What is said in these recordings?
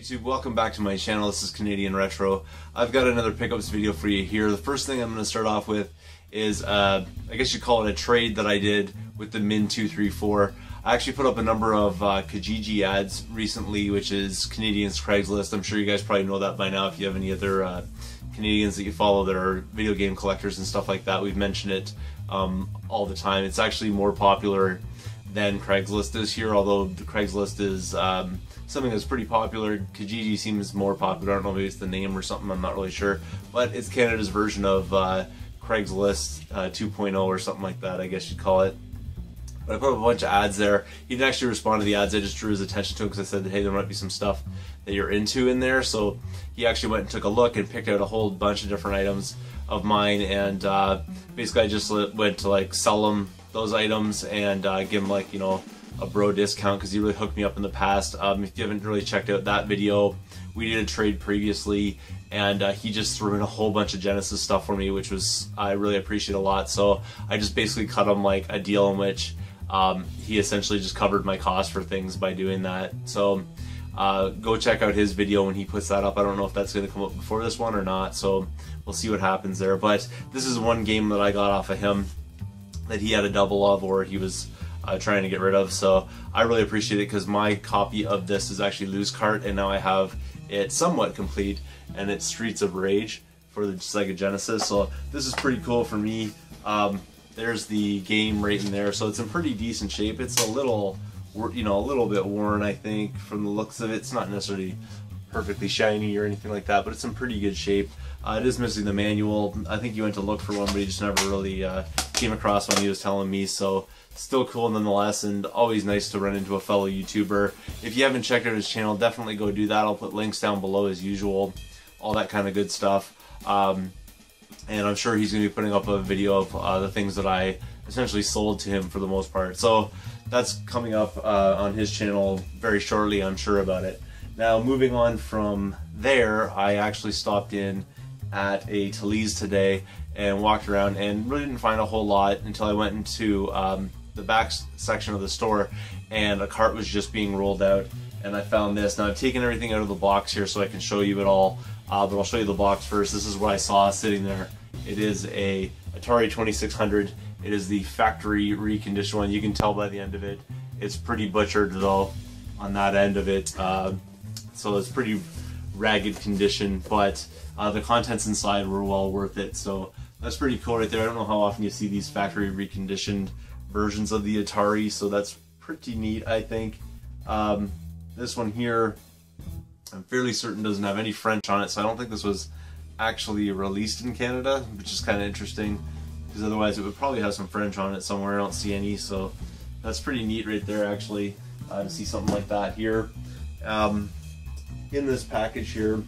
YouTube, welcome back to my channel. This is Canadian Retro. I've got another pickups video for you here. The first thing I'm going to start off with is, I guess you call it a trade that I did with the Min234. I actually put up a number of Kijiji ads recently, which is Canadians Craigslist. I'm sure you guys probably know that by now if you have any other Canadians that you follow that are video game collectors and stuff like that. We've mentioned it all the time. It's actually more popular than Craigslist is here, although the Craigslist is something that's pretty popular. Kijiji seems more popular. I don't know, maybe it's the name or something, I'm not really sure. But it's Canada's version of Craigslist 2.0 or something like that, I guess you'd call it. But I put up a bunch of ads there. He didn't actually respond to the ads, I just drew his attention to it because I said, hey, there might be some stuff that you're into in there. So he actually went and took a look and picked out a whole bunch of different items of mine, and basically I just went to like sell them those items and give him, like, you know, a bro discount because he really hooked me up in the past. If you haven't really checked out that video, we did a trade previously, and he just threw in a whole bunch of Genesis stuff for me, which was I really appreciate a lot. So I just basically cut him like a deal in which he essentially just covered my cost for things by doing that. So go check out his video when he puts that up. I don't know if that's going to come up before this one or not, so we'll see what happens there. But this is one game that I got off of him that he had a double of, or he was trying to get rid of, so I really appreciate it because my copy of this is actually loose cart, and now I have it somewhat complete, and it's Streets of Rage for the Sega Genesis. So this is pretty cool for me. There's the game right in there, so it's in pretty decent shape. It's a little, you know, a little bit worn, I think, from the looks of it. It's not necessarily perfectly shiny or anything like that, but it's in pretty good shape. It is missing the manual. I think he went to look for one, but he just never really came across one, he was telling me. So still cool nonetheless, and always nice to run into a fellow YouTuber. If you haven't checked out his channel, definitely go do that. I'll put links down below as usual, all that kind of good stuff. And I'm sure he's going to be putting up a video of the things that I essentially sold to him for the most part. So that's coming up on his channel very shortly, I'm sure about it. Now, moving on from there, I actually stopped in at a Talese today and walked around and really didn't find a whole lot until I went into the back section of the store, and a cart was just being rolled out, and I found this. Now, I've taken everything out of the box here so I can show you it all, but I'll show you the box first. This is what I saw sitting there. It is a Atari 2600. It is the factory reconditioned one. You can tell by the end of it. It's pretty butchered though on that end of it. So it's pretty ragged condition, but the contents inside were well worth it. So that's pretty cool right there. I don't know how often you see these factory reconditioned versions of the Atari, so that's pretty neat, I think. This one here, I'm fairly certain doesn't have any French on it, so I don't think this was actually released in Canada, which is kind of interesting, because otherwise it would probably have some French on it somewhere. I don't see any, so that's pretty neat right there, actually, to see something like that here. In this package here,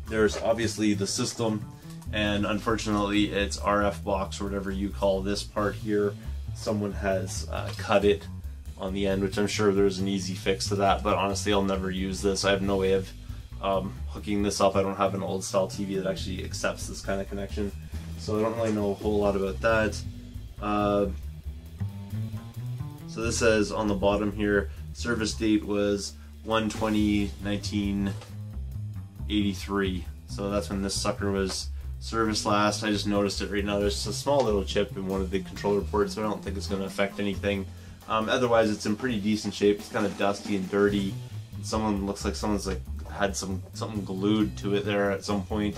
there's obviously the system, and unfortunately its RF box, or whatever you call this part here, someone has cut it on the end, which I'm sure there's an easy fix to that, but honestly I'll never use this. I have no way of hooking this up. I don't have an old style TV that actually accepts this kind of connection, so I don't really know a whole lot about that. So this says on the bottom here, service date was 1/20/1983, so that's when this sucker was serviced last. I just noticed it right now. There's a small little chip in one of the controller ports, so I don't think it's going to affect anything. Otherwise it's in pretty decent shape. It's kind of dusty and dirty. Someone looks like someone's like had something glued to it there at some point,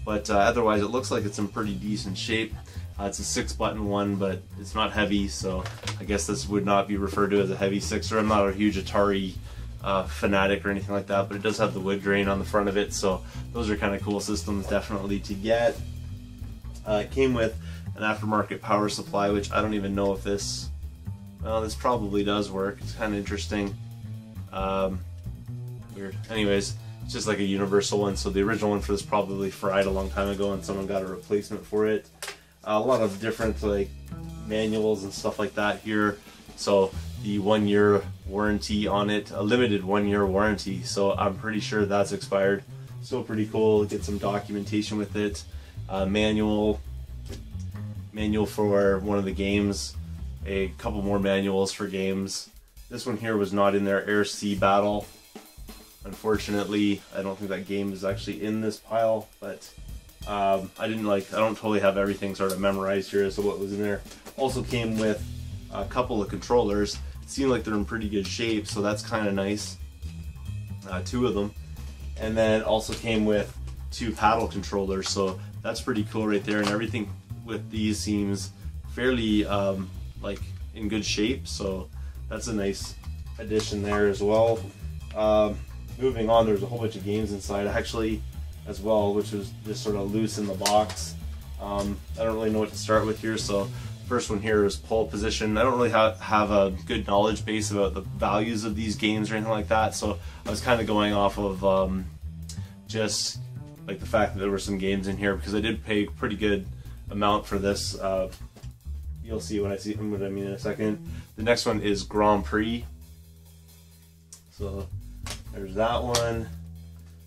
but otherwise it looks like it's in pretty decent shape. It's a 6-button one, but it's not heavy, so I guess this would not be referred to as a heavy sixer. I'm not a huge Atari fanatic or anything like that, but it does have the wood grain on the front of it, so those are kind of cool systems definitely to get. It came with an aftermarket power supply, which I don't even know if this, well, this probably does work. It's kind of interesting. Weird. Anyways, it's just like a universal one, so the original one for this probably fried a long time ago and someone got a replacement for it. A lot of different like manuals and stuff like that here. So the 1-year warranty on it, a limited 1-year warranty, so I'm pretty sure that's expired. Still pretty cool. Get some documentation with it. Manual for one of the games, a couple more manuals for games. This one here was not in there. Air Sea Battle. Unfortunately, I don't think that game is actually in this pile, but I don't totally have everything sort of memorized here as to what was in there. Also came with a couple of controllers. It seemed like they're in pretty good shape, so that's kind of nice. 2 of them. And then also came with 2 paddle controllers, so that's pretty cool right there. And everything with these seems fairly like in good shape, so that's a nice addition there as well. Moving on, there's a whole bunch of games inside actually as well, which was just sort of loose in the box. I don't really know what to start with here, so first one here is Pole Position. I don't really have a good knowledge base about the values of these games or anything like that, so I was kind of going off of just like the fact that there were some games in here, because I did pay a pretty good amount for this. You'll see what I mean in a second. The next one is Grand Prix. So there's that one.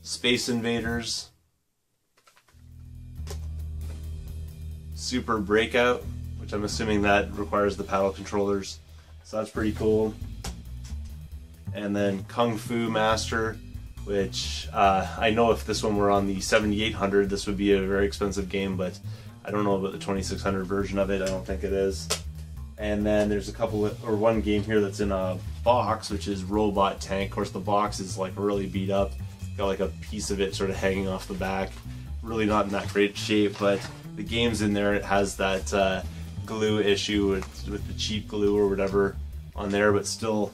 Space Invaders. Super Breakout, which I'm assuming that requires the paddle controllers, so that's pretty cool. And then Kung Fu Master, which I know if this one were on the 7800, this would be a very expensive game, but I don't know about the 2600 version of it. I don't think it is. And then there's one game here that's in a box, which is Robot Tank. Of course, the box is like really beat up. Got like a piece of it sort of hanging off the back. Really not in that great shape, but the game's in there. It has that glue issue with the cheap glue or whatever on there, but still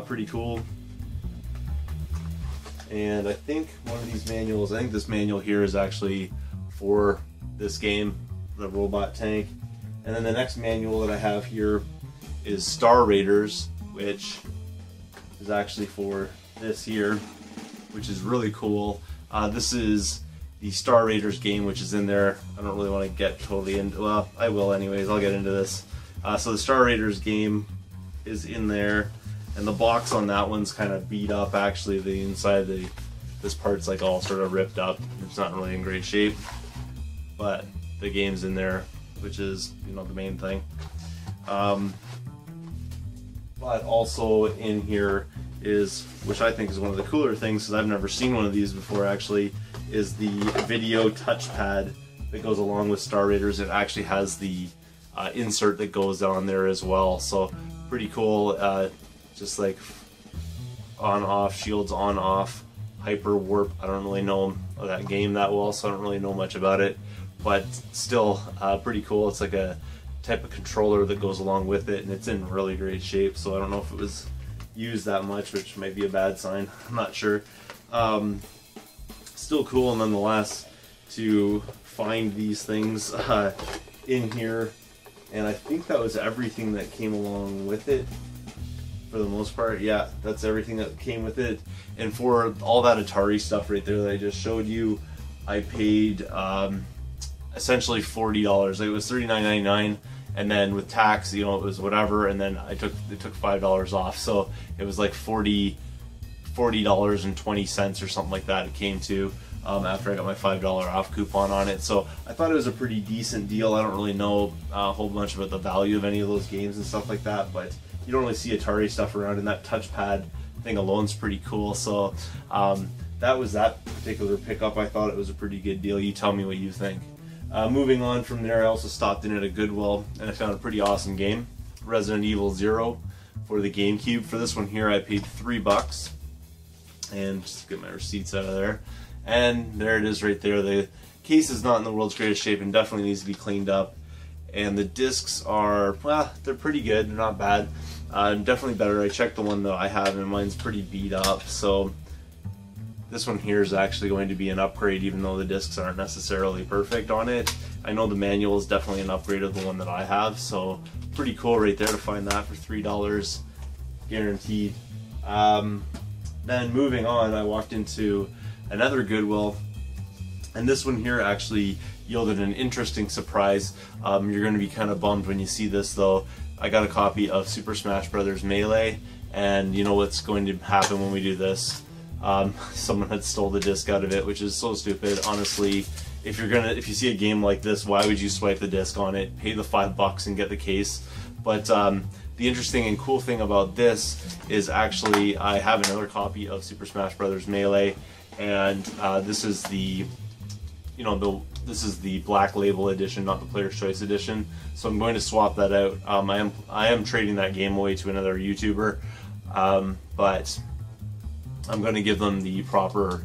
pretty cool. And I think one of these manuals, I think this manual here is actually for this game, the Robot Tank. And then the next manual that I have here is Star Raiders, which is actually for this here, which is really cool. This is the Star Raiders game, which is in there. I don't really want to get totally into, well, I will anyways, I'll get into this. So the Star Raiders game is in there, and the box on that one's kind of beat up actually. The inside, this part's like all sort of ripped up. It's not really in great shape, but the game's in there, which is, you know, the main thing. But also in here is, which I think is one of the cooler things, because I've never seen one of these before actually, is the video touchpad that goes along with Star Raiders. It actually has the insert that goes on there as well, so pretty cool. Just like on off, shields on off, Hyper Warp. I don't really know that game that well, so I don't really know much about it, but still pretty cool. It's like a type of controller that goes along with it, and it's in really great shape, so I don't know if it was used that much, which might be a bad sign. I'm not sure. Still cool nonetheless to find these things in here, and I think that was everything that came along with it for the most part. Yeah, that's everything that came with it. And for all that Atari stuff right there that I just showed you, I paid essentially $40. It was $39.99, and then with tax, you know, it was whatever, and then it took $5 off, so it was like $40.20 or something like that it came to, after I got my $5 off coupon on it. So I thought it was a pretty decent deal. I don't really know a whole bunch about the value of any of those games and stuff like that, but you don't really see Atari stuff around, and that touchpad thing alone's pretty cool. So that was that particular pickup. I thought it was a pretty good deal. You tell me what you think. Moving on from there, I also stopped in at a Goodwill, and I found a pretty awesome game, Resident Evil 0 for the GameCube. For this one here, I paid $3, and just get my receipts out of there. And there it is right there. The case is not in the world's greatest shape and definitely needs to be cleaned up. And the discs are, well, they're pretty good. They're not bad. Definitely better. I checked the one that I have, and mine's pretty beat up. So this one here is actually going to be an upgrade, even though the discs aren't necessarily perfect on it. I know the manual is definitely an upgrade of the one that I have, so pretty cool right there to find that for $3 guaranteed. Then moving on, I walked into another Goodwill, and this one here actually yielded an interesting surprise. You're going to be kind of bummed when you see this though. I got a copy of Super Smash Bros. Melee, and you know what's going to happen when we do this. Someone had stole the disc out of it, which is so stupid. Honestly, if you see a game like this, why would you swipe the disc on it? Pay the $5 and get the case. But the interesting and cool thing about this is actually I have another copy of Super Smash Bros. Melee, and this is the, this is the Black Label edition, not the Player's Choice edition. So I'm going to swap that out. I am trading that game away to another YouTuber, but I'm going to give them the proper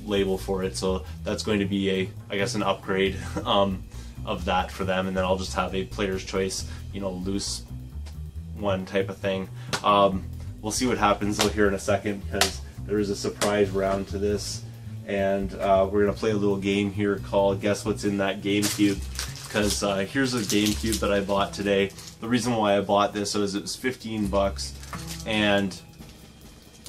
label for it. So that's going to be I guess an upgrade of that for them, and then I'll just have a Player's Choice, loose one type of thing. We'll see what happens though here in a second, because there is a surprise round to this, and we're gonna play a little game here called Guess What's in That GameCube, because here's a GameCube that I bought today. The reason why I bought this is it was 15 bucks, and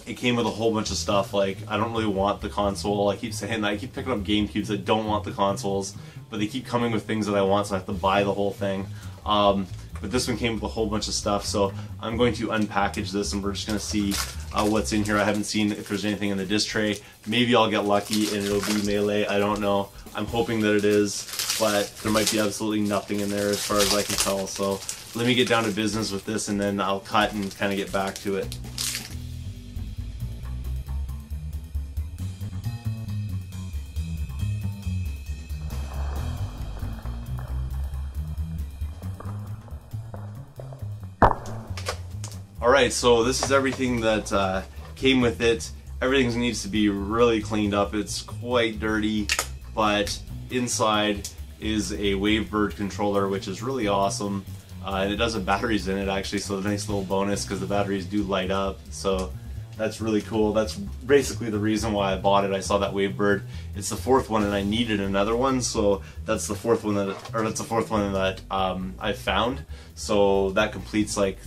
it came with a whole bunch of stuff. Like, I don't really want the console. I keep saying that. I keep picking up GameCubes that don't want the consoles, but they keep coming with things that I want, so I have to buy the whole thing. But this one came with a whole bunch of stuff, so I'm going to unpackage this and we're just going to see what's in here. I haven't seen if there's anything in the disc tray. Maybe I'll get lucky and it'll be Melee. I don't know. I'm hoping that it is, but there might be absolutely nothing in there as far as I can tell. So let me get down to business with this, and then I'll cut and kind of get back to it. Alright, so this is everything that came with it. Everything needs to be really cleaned up. It's quite dirty, but inside is a Wavebird controller, which is really awesome. And it does have batteries in it actually, so a nice little bonus because the batteries do light up. So that's really cool. That's basically the reason why I bought it. I saw that Wavebird. It's the fourth one, and I needed another one, so that's the fourth one that I found. So that completes, like,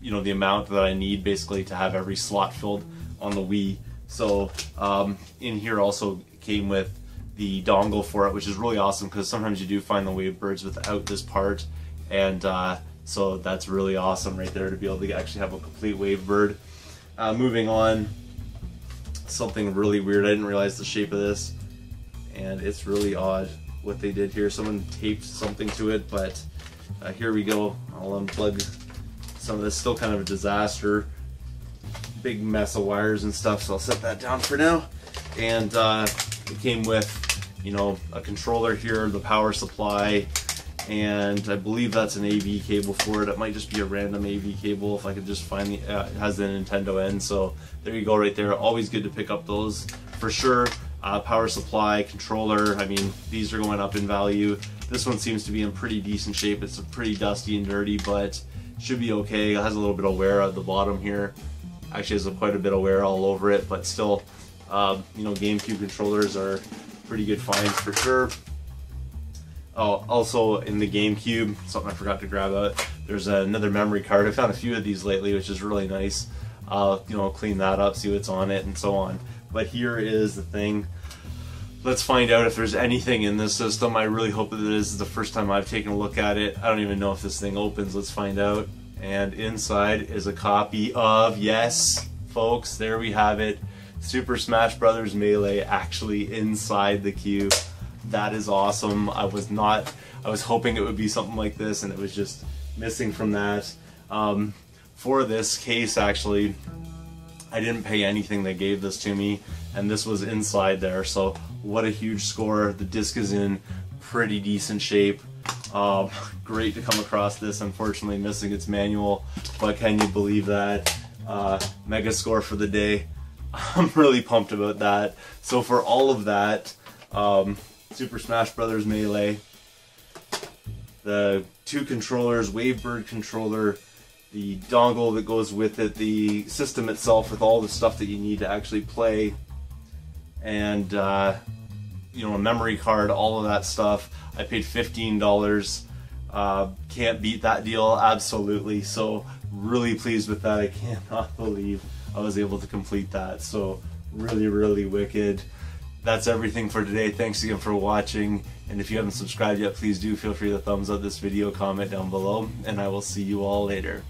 the amount that I need basically to have every slot filled on the Wii. So in here also came with the dongle for it, which is really awesome because sometimes you do find the Wavebirds without this part, and so that's really awesome right there to be able to actually have a complete Wavebird. Moving on, something really weird. I didn't realize the shape of this, and it's really odd what they did here. Someone taped something to it, but here we go. I'll unplug some of this. Still kind of a disaster, big mess of wires and stuff, so I'll set that down for now. And it came with, a controller here, the power supply, and I believe that's an AV cable for it. It might just be a random AV cable if I could just find it has the Nintendo end. So there you go right there. Always good to pick up those for sure. Power supply, controller, I mean, these are going up in value. This one seems to be in pretty decent shape. It's pretty dusty and dirty, but should be okay. It has a little bit of wear at the bottom here. Actually has quite a bit of wear all over it, but still, GameCube controllers are pretty good finds for sure. Oh, also in the GameCube, something I forgot to grab out, there's another memory card. I found a few of these lately, which is really nice. Clean that up, see what's on it, and so on. But here is the thing. Let's find out if there's anything in this system. I really hope that this is the first time I've taken a look at it. I don't even know if this thing opens. Let's find out. And inside is a copy of, yes, folks, there we have it. Super Smash Bros. Melee actually inside the cube. That is awesome. I was hoping it would be something like this, and it was just missing from that. For this case, actually, I didn't pay anything. They gave this to me, and this was inside there, so what a huge score. The disc is in pretty decent shape. Great to come across this. Unfortunately missing its manual, but can you believe that? Mega score for the day. I'm really pumped about that. So for all of that, Super Smash Bros. Melee, the two controllers, Wavebird controller, the dongle that goes with it, the system itself with all the stuff that you need to actually play, and a memory card, all of that stuff. I paid $15. Can't beat that deal, absolutely. So really pleased with that. I cannot believe I was able to complete that. So really, really wicked. That's everything for today. Thanks again for watching, and if you haven't subscribed yet, please do feel free to thumbs up this video, comment down below, and I will see you all later.